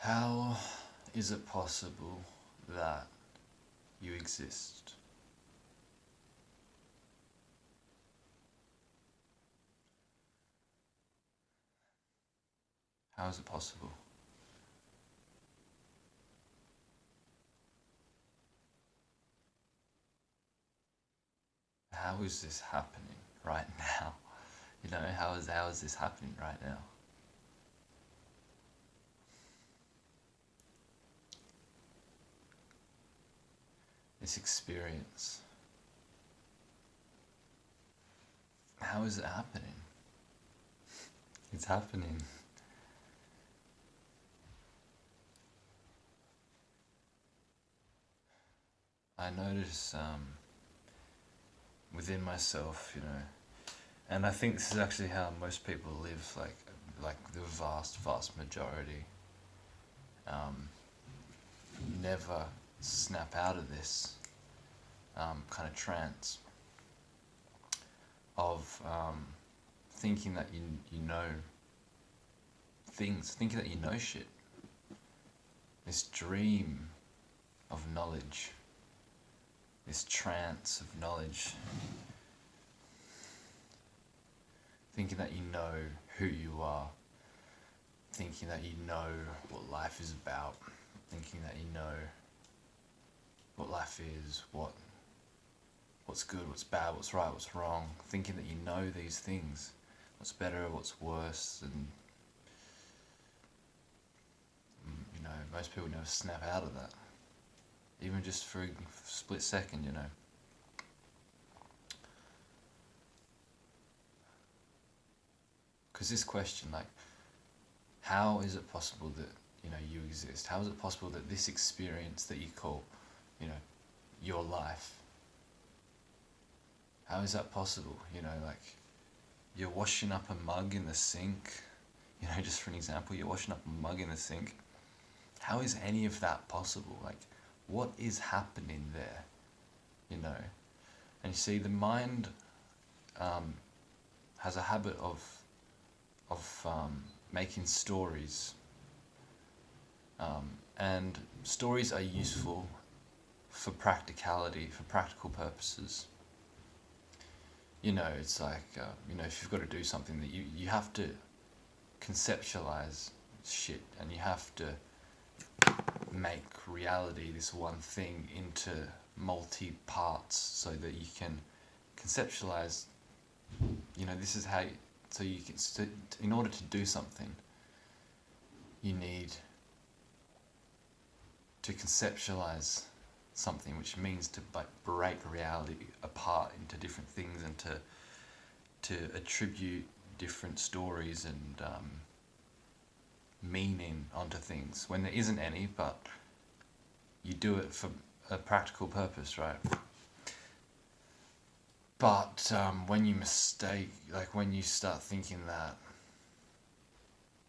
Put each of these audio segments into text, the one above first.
How is it possible that you exist? How is it possible? How is this happening right now? How is this happening right now? This experience. How is it happening? It's happening. I notice within myself, and I think this is actually how most people live, like the vast majority. Um, Never snap out of this kind of trance of thinking that you know things, thinking that you know shit. This dream of knowledge, this trance of knowledge, thinking that you know who you are, thinking that you know what life is about, thinking that you know what life is, what's good, what's bad, what's right, what's wrong, thinking that you know these things, what's better, what's worse, and most people never snap out of that, even just for a split second. Because this question, like, how is it possible that you exist? How is it possible that this experience that you call, you know, your life? How is that possible? Like, you're washing up a mug in the sink. Just for an example, you're washing up a mug in the sink. How is any of that possible? Like, what is happening there? And you see, the mind has a habit of making stories, and stories are useful for practicality, for practical purposes. It's like if you've got to do something, that you have to conceptualize shit, and you have to make reality, this one thing, into multi parts so that you can conceptualize. This is how so you can in order to do something, you need to conceptualize something, which means to break reality apart into different things, and to attribute different stories and meaning onto things when there isn't any, but you do it for a practical purpose, right? But when when you start thinking that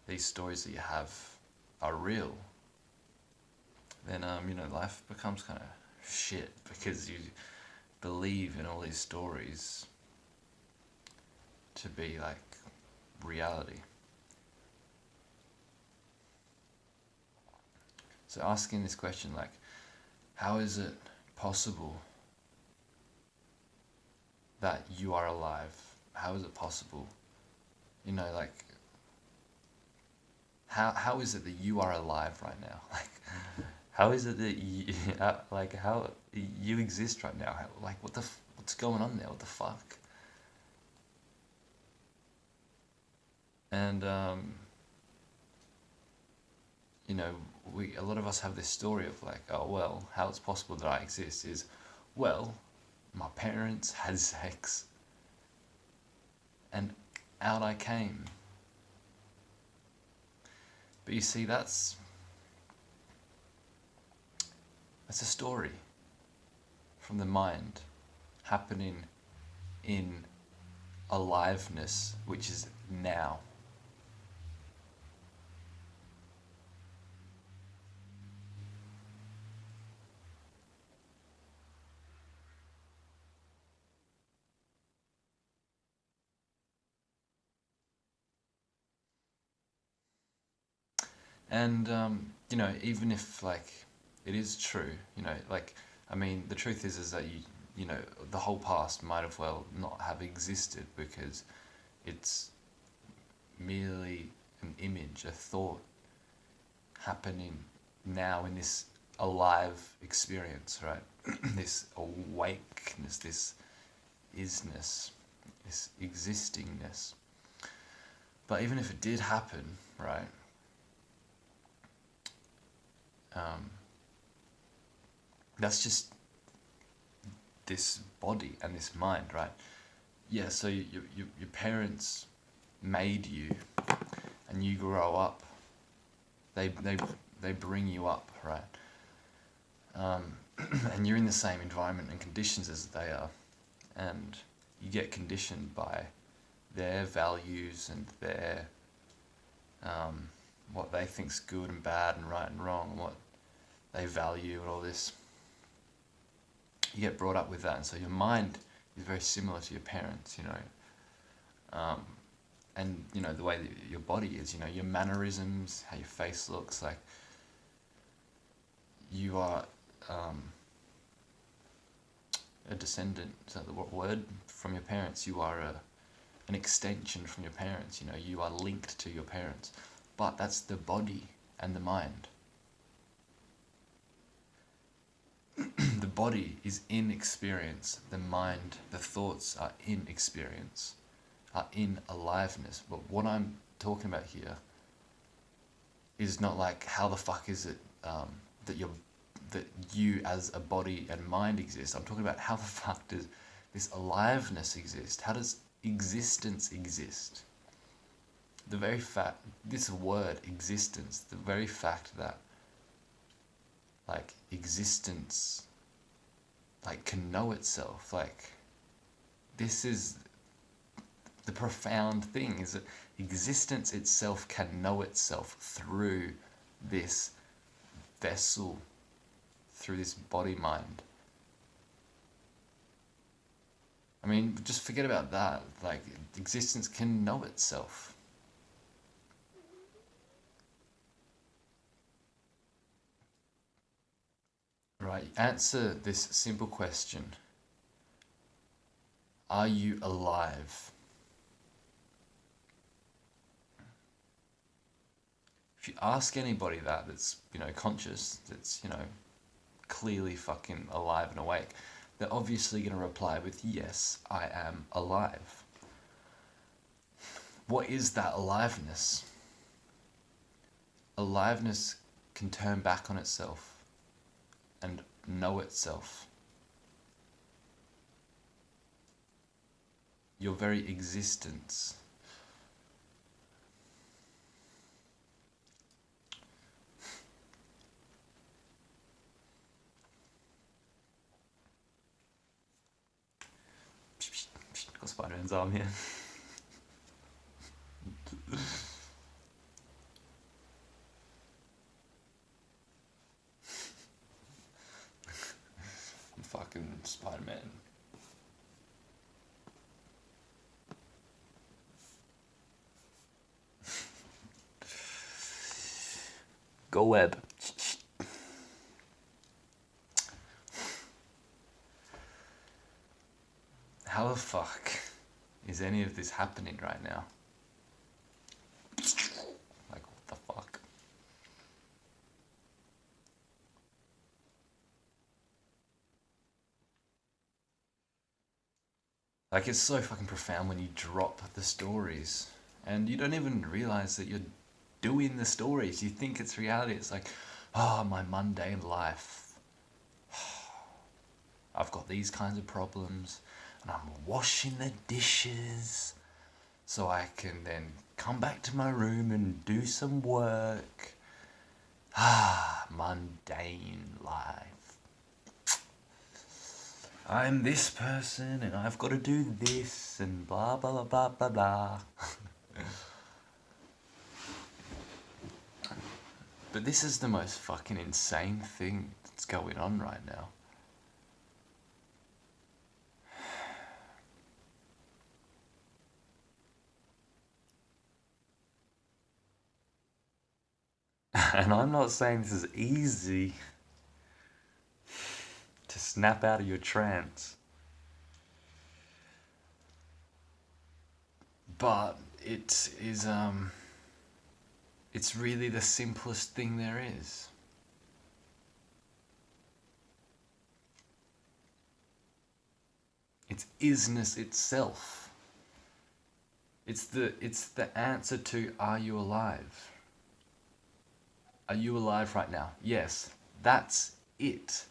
these stories that you have are real, then life becomes kind of shit, because you believe in all these stories to be like reality. So asking this question, like, how is it possible that you are alive? How is it possible? Like, how is it that you are alive right now? Like, how is it that you, like, how you exist right now? Like, what's going on there? What the fuck? And a lot of us have this story of like, oh well, how it's possible that I exist is, well, my parents had sex, and out I came. But you see, that's a story from the mind happening in aliveness, which is now. And even if like it is true, like I mean, the truth is that the whole past might have well not have existed because it's merely an image, a thought happening now in this alive experience, right? This awakeness, this isness, this existingness. But even if it did happen, right? That's just this body and this mind, right? Yeah. So your parents made you, and you grow up. They bring you up, right? And you're in the same environment and conditions as they are, and you get conditioned by their values and their what they think's good and bad and right and wrong, and what they value and all this. You get brought up with that, and so your mind is very similar to your parents, and the way that your body is, your mannerisms, how your face looks, like you are a descendant. Is that the word? From your parents. You are an extension from your parents. You are linked to your parents, but that's the body and the mind. The body is in experience. The mind, the thoughts are in experience, are in aliveness. But what I'm talking about here is not like how the fuck is it that you as a body and mind exist. I'm talking about how the fuck does this aliveness exist? How does existence exist? The very fact, this word existence, the very fact that like existence like can know itself, like this is the profound thing, is that existence itself can know itself through this vessel, through this body mind. I mean, just forget about that. Like, existence can know itself. Right, answer this simple question. Are you alive? If you ask anybody that's, conscious, that's, clearly fucking alive and awake, they're obviously going to reply with, yes, I am alive. What is that aliveness? Aliveness can turn back on itself and know itself. Your very existence. Got Spider-Man's arm here. I'm fucking Spider-Man. Go web. How the fuck is any of this happening right now? Like, what the fuck? Like, it's so fucking profound when you drop the stories and you don't even realize that you're doing the stories. You think it's reality. It's like, oh, my mundane life. I've got these kinds of problems and I'm washing the dishes so I can then come back to my room and do some work. Mundane life. I'm this person and I've got to do this and blah blah blah blah blah blah. But this is the most fucking insane thing that's going on right now. And I'm not saying this is easy to snap out of your trance, but it is it's really the simplest thing there is. It's isness itself. It's the answer to, are you alive? Are you alive right now? Yes. That's it.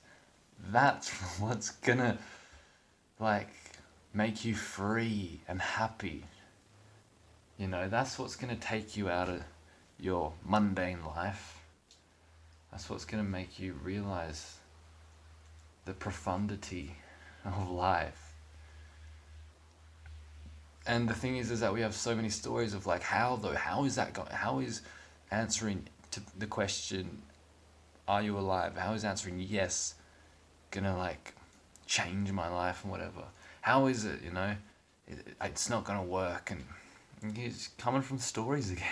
That's what's gonna like make you free and happy. You know, that's what's gonna take you out of your mundane life. That's what's gonna make you realize the profundity of life. And the thing is that we have so many stories of like, how though, how is that going? How is answering to the question, are you alive? How is answering yes gonna like change my life and whatever? How is it, you know? It's not gonna work, and it's coming from stories again.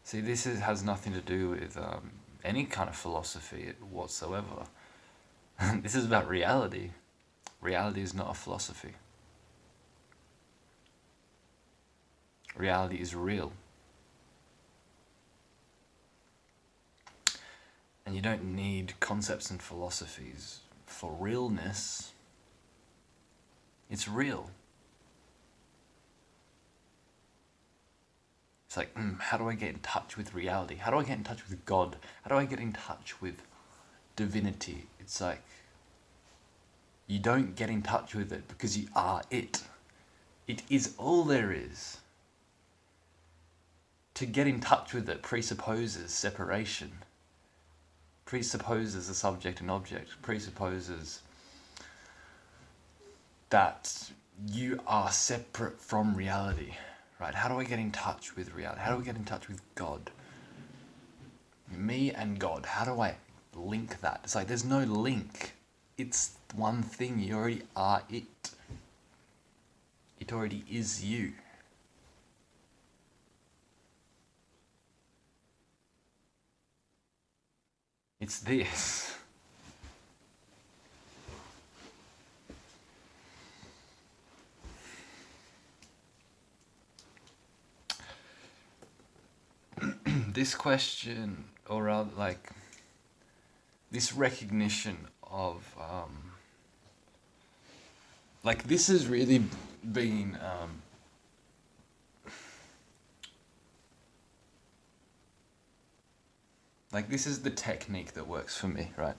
See, has nothing to do with any kind of philosophy whatsoever. This is about reality. Reality is not a philosophy. Reality is real. And you don't need concepts and philosophies for realness. It's real. It's like, how do I get in touch with reality? How do I get in touch with God? How do I get in touch with divinity? It's like, you don't get in touch with it because you are it. It is all there is. To get in touch with it presupposes separation. Presupposes a subject and object. Presupposes that you are separate from reality. Right? How do I get in touch with reality? How do I get in touch with God? Me and God, how do I link that? It's like there's no link. It's one thing. You already are it. It already is you. It's this. This question, or rather, like, this recognition of, like, this has really been, like, this is the technique that works for me, right?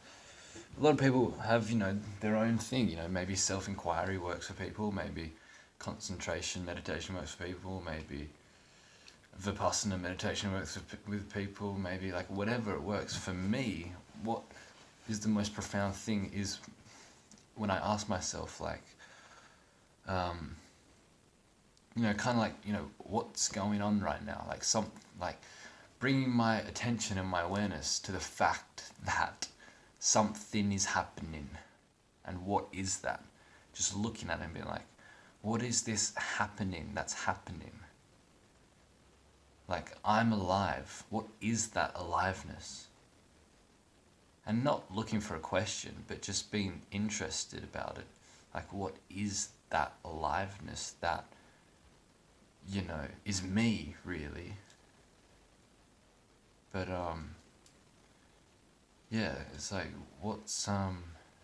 A lot of people have, you know, their own thing, you know, maybe self-inquiry works for people, maybe concentration, meditation works for people, maybe Vipassana meditation works with people, maybe like whatever it works. For me, what is the most profound thing is when I ask myself, like, you know, kind of like, you know, what's going on right now? Like bringing my attention and my awareness to the fact that something is happening. And what is that? Just looking at it and being like, what is this happening that's happening? Like, I'm alive. What is that aliveness? And not looking for a question, but just being interested about it. Like, what is that aliveness that, you know, is me, really? But, yeah, it's like, what's,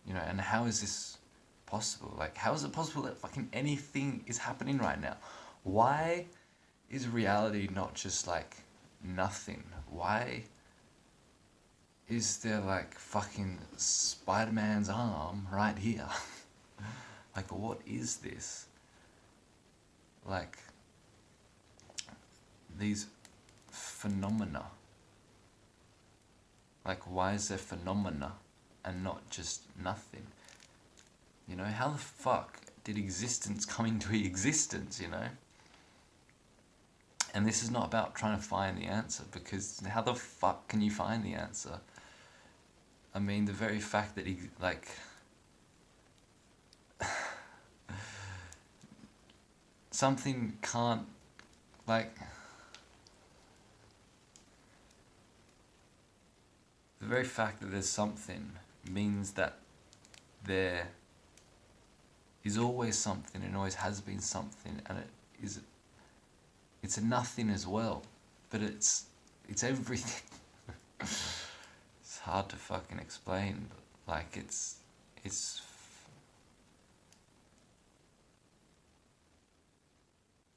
you know, and how is this possible? Like, how is it possible that fucking anything is happening right now? Why is reality not just like nothing? Why is there like fucking Spider-Man's arm right here? Like, what is this? Like, these phenomena. Like, why is there phenomena and not just nothing? You know, how the fuck did existence come into existence, you know? And this is not about trying to find the answer, because how the fuck can you find the answer? I mean, the very fact that, like, something can't, like, the very fact that there's something means that there is always something and always has been something, and it's a nothing as well, but it's everything. It's hard to fucking explain, but like it's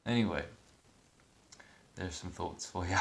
anyway, there's some thoughts for you.